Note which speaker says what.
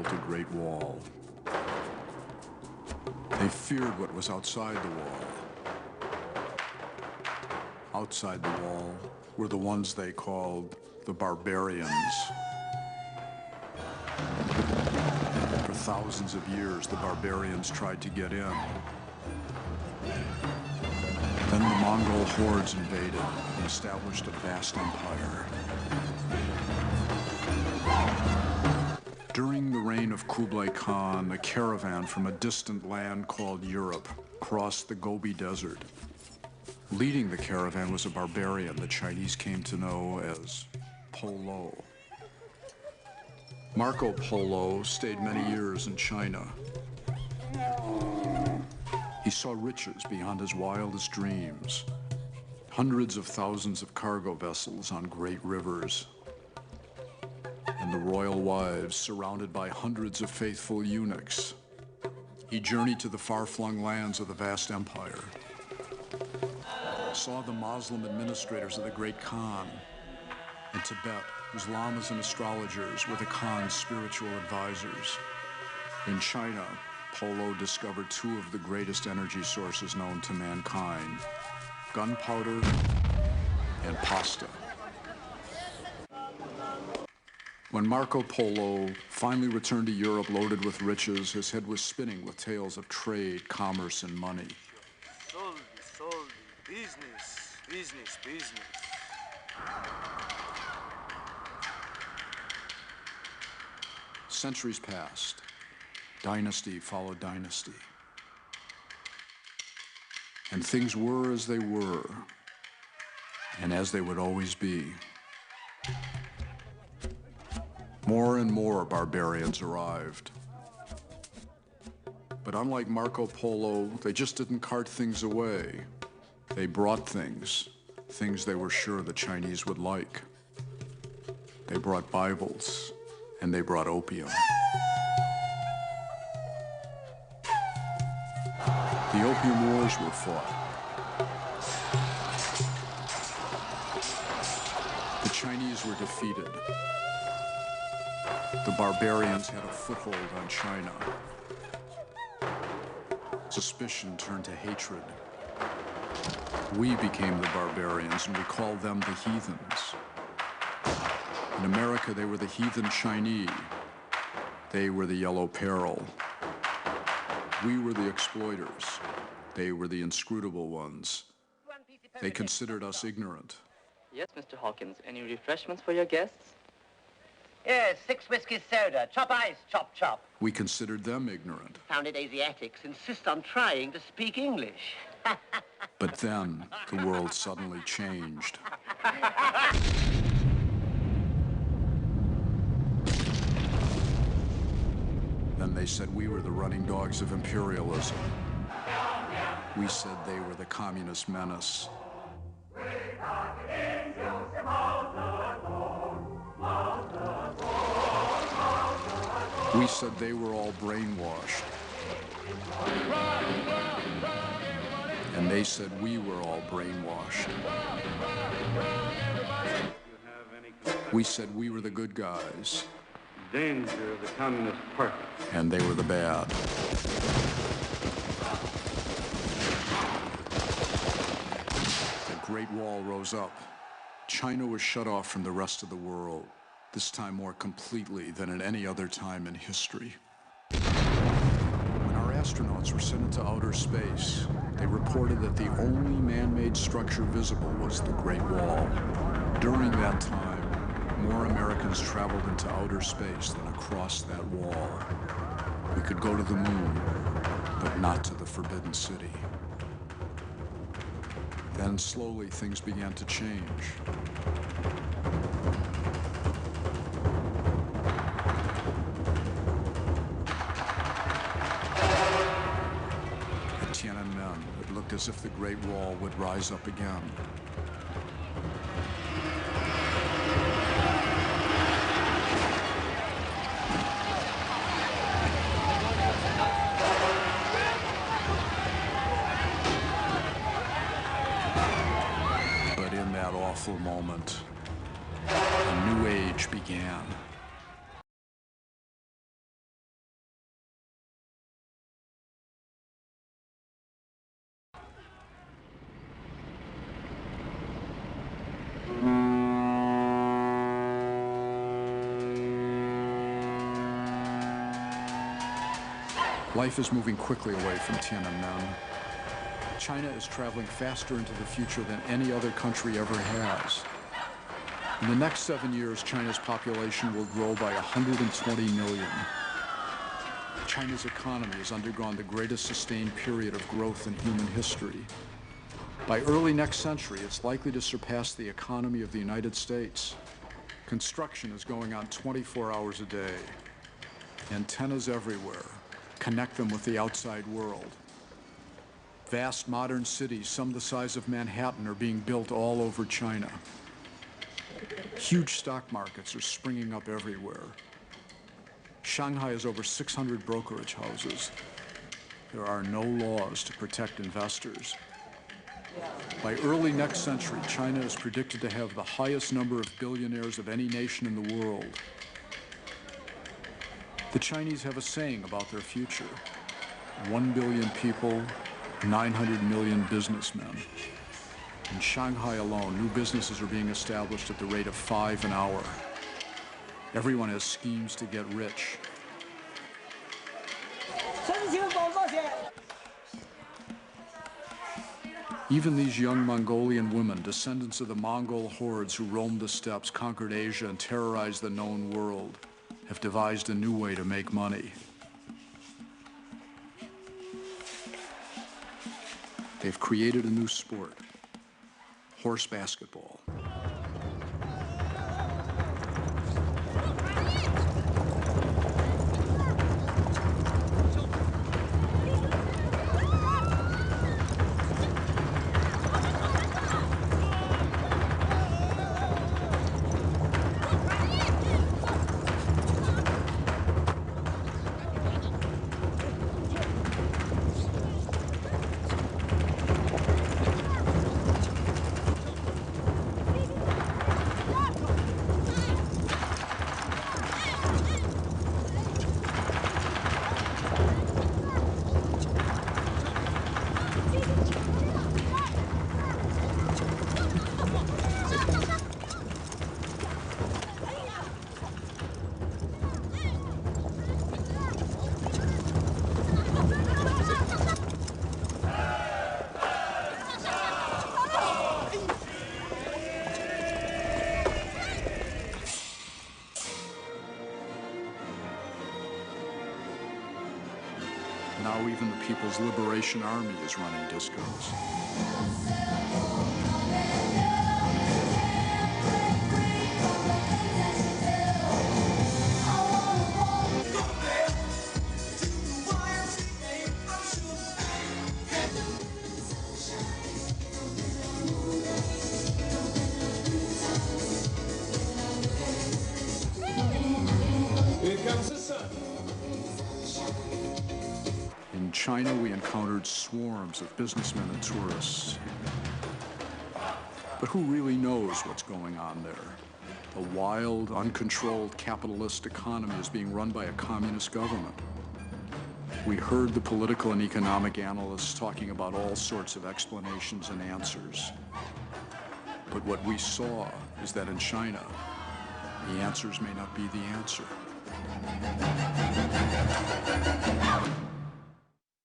Speaker 1: built a great wall. They feared what was outside the wall. Outside the wall were the ones they called the barbarians. For thousands of years, the barbarians tried to get in. Then the Mongol hordes invaded and established a vast empire. During the reign of Kublai Khan, a caravan from a distant land called Europe crossed the Gobi Desert. Leading the caravan was a barbarian the Chinese came to know as Polo. Marco Polo stayed many years in China. He saw riches beyond his wildest dreams. Hundreds of thousands of cargo vessels on great rivers. And the royal wives surrounded by hundreds of faithful eunuchs. He journeyed to the far-flung lands of the vast empire. Saw the Muslim administrators of the great Khan. In Tibet, whose lamas and astrologers were the Khan's spiritual advisors. In China, Polo discovered two of the greatest energy sources known to mankind: gunpowder and pasta. When Marco Polo finally returned to Europe loaded with riches, his head was spinning with tales of trade, commerce, and money.
Speaker 2: Soldi, business.
Speaker 1: Centuries passed. Dynasty followed dynasty. And things were as they were, and as they would always be. More and more barbarians arrived. But unlike Marco Polo, they just didn't cart things away. They brought things they were sure the Chinese would like. They brought Bibles, and they brought opium. The Opium Wars were fought. The Chinese were defeated. The barbarians had a foothold on China. Suspicion turned to hatred. We became the barbarians, and we called them the heathens. In America, they were the heathen Chinese. They were the yellow peril. We were the exploiters. They were the inscrutable ones. They considered us ignorant.
Speaker 3: Yes, Mr. Hawkins. Any refreshments for your guests?
Speaker 4: Yes, 6 whiskey soda. Chop ice, chop.
Speaker 1: We considered them ignorant.
Speaker 4: Founded Asiatics insist on trying to speak English.
Speaker 1: But then, the world suddenly changed. Then they said we were the running dogs of imperialism. We said they were the communist menace. We said they were all brainwashed. And they said we were all brainwashed. We said we were the good guys.
Speaker 2: Danger of the Communist Party.
Speaker 1: And they were the bad. The Great Wall rose up. China was shut off from the rest of the world, this time more completely than at any other time in history. When our astronauts were sent into outer space, they reported that the only man-made structure visible was the Great Wall. During that time, more Americans traveled into outer space than across that wall. We could go to the moon, but not to the Forbidden City. Then slowly things began to change. At Tiananmen, it looked as if the Great Wall would rise up again. Awful moment, a new age began. Life is moving quickly away from Tiananmen. China is traveling faster into the future than any other country ever has. In the next 7 years, China's population will grow by 120 million. China's economy has undergone the greatest sustained period of growth in human history. By early next century, it's likely to surpass the economy of the United States. Construction is going on 24 hours a day. Antennas everywhere connect them with the outside world. Vast modern cities, some the size of Manhattan, are being built all over China. Huge stock markets are springing up everywhere. Shanghai has over 600 brokerage houses. There are no laws to protect investors. By early next century, China is predicted to have the highest number of billionaires of any nation in the world. The Chinese have a saying about their future: 1 billion people, 900 million businessmen. In Shanghai alone, new businesses are being established at the rate of 5 an hour. Everyone has schemes to get rich. Even these young Mongolian women, descendants of the Mongol hordes who roamed the steppes, conquered Asia, and terrorized the known world, have devised a new way to make money. They've created a new sport: horse basketball. Now even the People's Liberation Army is running discos.
Speaker 5: Here comes the sun.
Speaker 1: In China, we encountered swarms of businessmen and tourists. But who really knows what's going on there? A wild, uncontrolled capitalist economy is being run by a communist government. We heard the political and economic analysts talking about all sorts of explanations and answers. But what we saw is that in China, the answers may not be the answer.